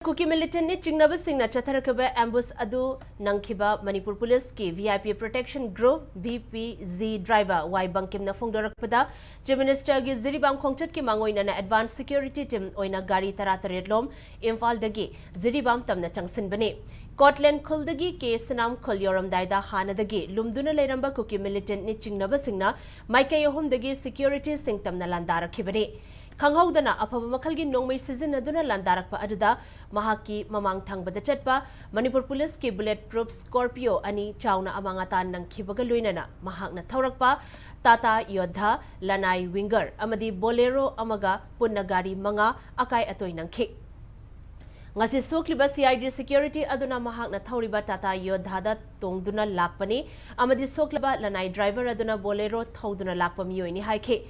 Kuki militant ni Singna Singna Chatharakaba ambush adu Nangkiba Manipur Police ki VIP Protection Group VPZ driver Y Bankim na Fongdorakpada Chief Minister gi Ziribam Khongchat ki mangoina na Advanced Security Team oina gari tarataret lom Imphal dagi Ziribam tamna changsin bane Scotland Khuldagi ke Sanam Khulyoram daida Hana dagi Lumduna Leramba Kuki militant ni Singna Singna Maikayahum dagi Security Sing tamna landarakibane Kanghaudana apaba makhalgi nongmai season aduna landarakpa aduda mahaki mamang thangbada chatpa Manipur Police ki bulletproof Scorpio ani chawna amangatan nang khibaga loinana mahakna thaurakpa Tata Yodha Lanai Winger amadi Bolero amaga punna gari manga akai atoi nangkhi ngasi sokliba CID security aduna mahakna thauriba Tata Yodha da tongduna lakpani amadi sokliba Lanai driver aduna Bolero thauduna lakpa miyoini haikhe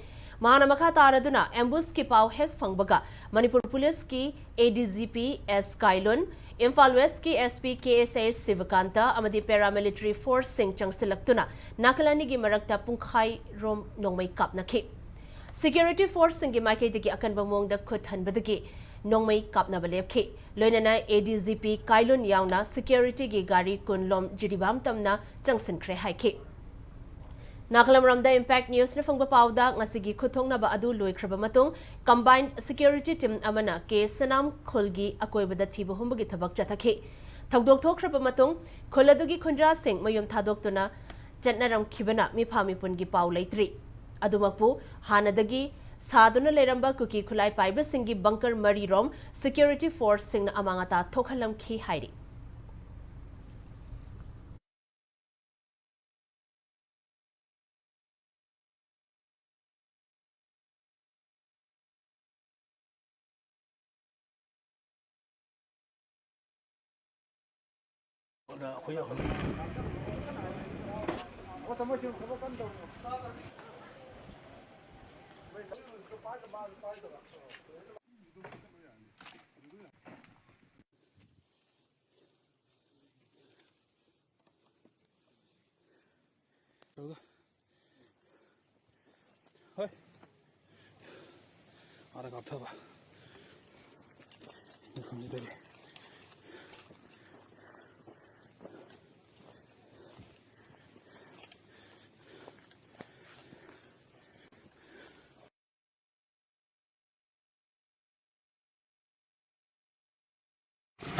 Mana makha taraduna ambush ki pau hek fangbaga Manipur Police ki ADGP S Kailun Imphal West ki SP KSA Sivakanta amadi paramilitary force sing changsilaktuna nakalani gi marakta pungkhai rom nongmai kapnakhi security force sing gi maike digi akanba mongda khuthan badagi nongmai kapna balepkhi loinana ADGP Kailun yauna security gi gari kunlom jiribam tamna changsinkhre haikhi Nakalamramda Impact News na fangba pauda ngasigi khuthong na ba adu loikraba matung combined security team amana ke Sanam Khulgi akoibada thiba humbagi thabak chathakhi thagdok thokraba matung kholadugi khunja sing mayum thadoktuna chatnaram khibana mipha pungi pau leitri adumakpu hanadagi saduna leramba Kuki Khutlai Paiba Singgi bunker mari rom security force sing na amangata thokhalam khi hairi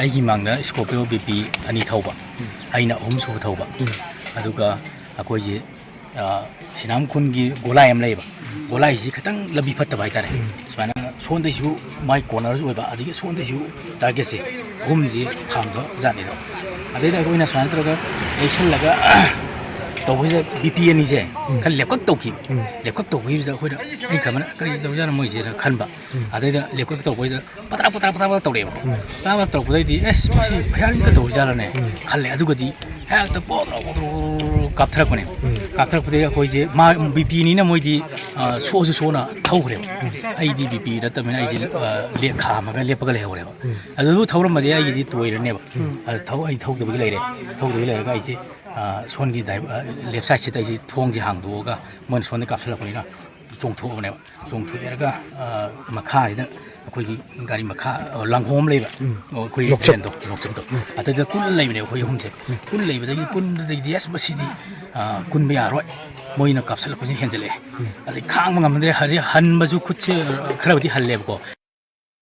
Aigi mangna Scorpio BP ani thauba aina hum su thauba aduga akoi je sinam kun gi golai am leiba golai ji khatang labi phatta bai tare swana son dai su mai corner ju ba adi son dai su target se hum ji phangba jani ro adai da koina swana troga action laga to boi BP ani je kan lepkak tawki lepkak tawki ja khoida ai kamana kai daw jana moi je khan ba adai da lepkak tawki ja patra tawre ba ta tawki di es si phayang ka daw jana ne khalle adugadi ha ta po kapthra kone kapthra pudai khoi je ma BP ni na moi di so so na thaukhre ai di BP da tamina ai di le kha ma ga lepka le hore ba adu thauram ma di ai di toire ne ba thau ai thau da bi leire thau da bi leire ga ai je 손기 left side sida 이 통지 항도가 뭔 손에 값을 보니까 종토네 종토에가 마카이다 거기 가리 마카 랑홈 레이바 거기 젠도 녹점도 아들 군 레이브네 거기 홈제 군 레이브다 이 군들이 디에스 버시디 군 미야로 모이는 값을 보니 현질래 아들 강망 감들 하리 한 바주 쿠치 크라우디 할래고